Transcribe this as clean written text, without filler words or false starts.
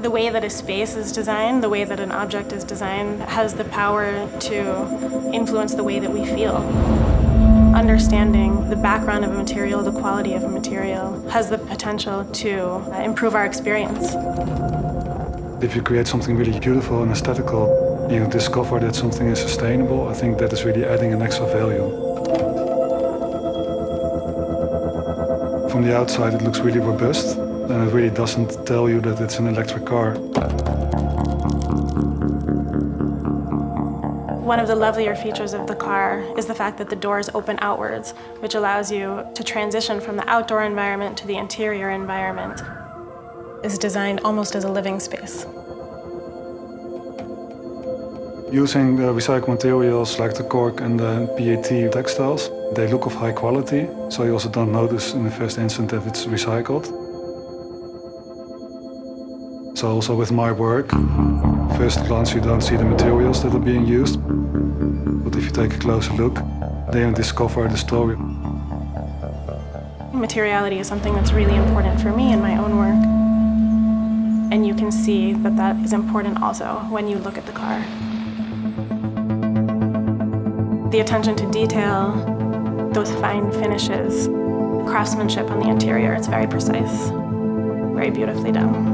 The way that a space is designed, the way that an object is designed, has the power to influence the way that we feel. Understanding the background of a material, the quality of a material, has the potential to improve our experience. If you create something really beautiful and aesthetical, you discover that something is sustainable, I think that is really adding an extra value. From the outside it looks really robust, and it really doesn't tell you that it's an electric car. One of the lovelier features of the car is the fact that the doors open outwards, which allows you to transition from the outdoor environment to the interior environment. It's designed almost as a living space. Using recycled materials like the cork and the PET textiles, they look of high quality, so you also don't notice in the first instant that it's recycled. So also with my work, first glance you don't see the materials that are being used, but if you take a closer look, then you discover the story. Materiality is something that's really important for me in my own work, and you can see that that is important also when you look at the car. The attention to detail, those fine finishes, craftsmanship on the interior, it's very precise, very beautifully done.